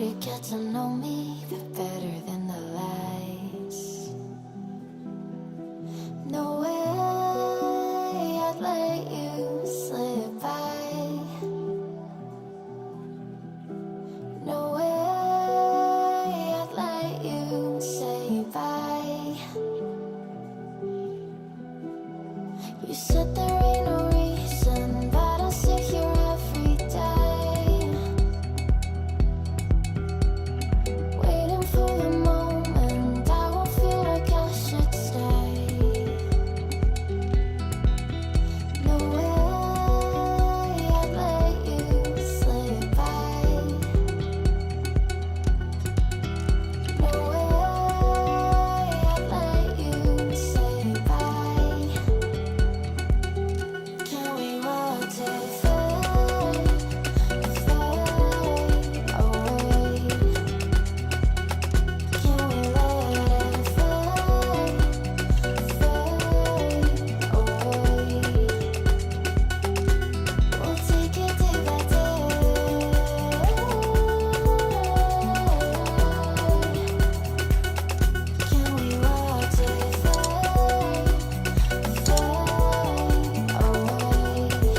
to get to know me better than the lies. No way I'd let you slip by. No way I'd let you say bye. You said there ain't no reason, but I'll sit here every day, waiting for the moment I won't feel like I should stay. No way I'd let you slip by. No way I'd let you say bye. Can we watch it fade, fade away? Can we let it fade, fade away? We'll take it day by day. Can we watch it fade, fade away?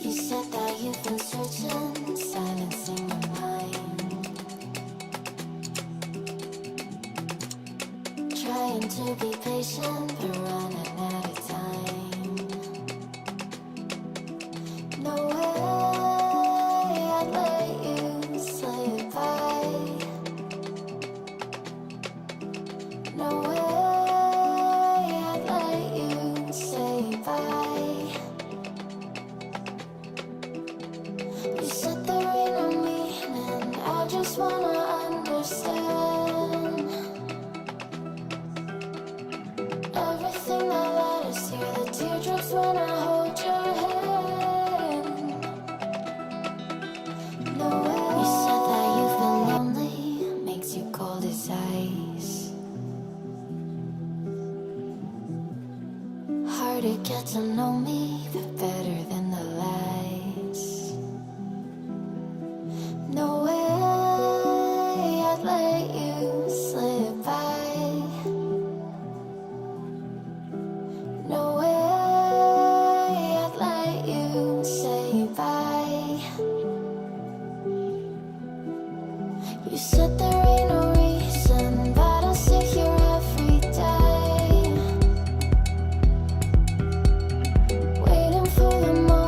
You said that you've been searching, silencing your mind, trying to be patient, but running out of time. No way I'd let you slip by. No way I'd let you say bye. You said there ain't no meaning, I just wanna understand everything that led us here, the teardrops when I hold your hand. No way. You said that you've been lonely, makes you cold as ice. Hard to get to know me better than the lies. No way I'd let you slip by. No way I'd let you say bye. You said there ain't no reason, but I'll sit here every day, waiting for the moment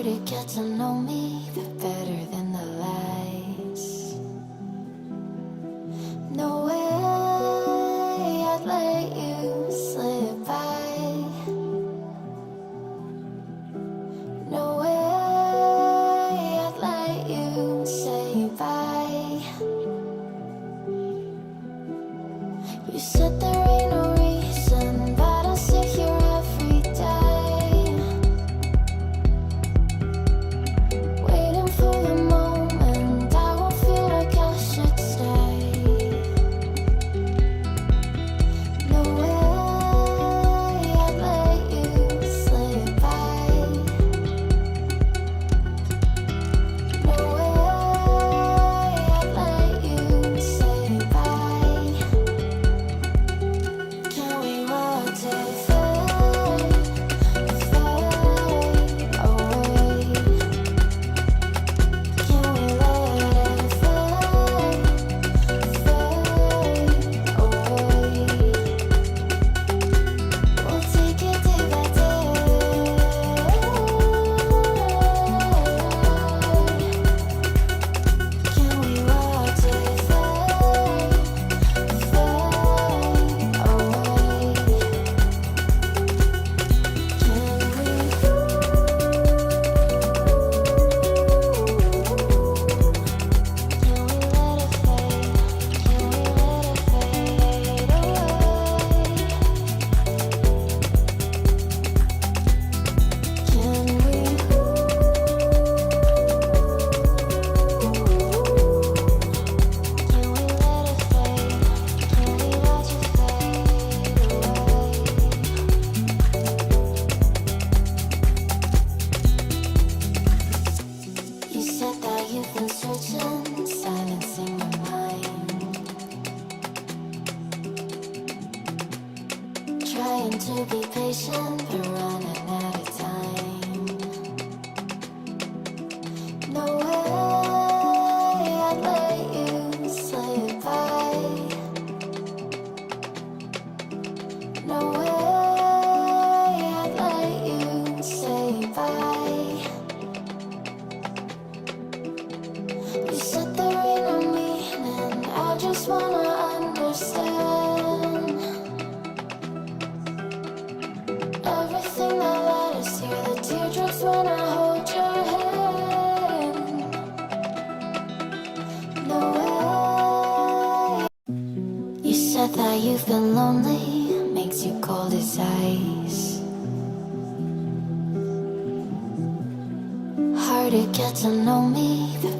Hard to get to know me, but better than the lies. No way I'd let you slip by. No way I'd let you say bye. You said there ain't no reason, but I sit here every day, waiting for the moment I won't feel like I should stay. No way I'd let you slip by. No way I'd let you say bye. Can we watch it fade, fade away? Can we let it fade, fade away? We'll take it day by day. Can we watch it fade, fade away? You said that you've been searching, silencing your mind, trying to be patient but running out of time. No way I'd let you slip by. No way I'd let you say bye. You said there ain't no meaning, I just wanna understand everything that led us here, the teardrops when I hold your hand. No way. You said that you've been lonely, makes you cold as ice. Hard to get to know me, but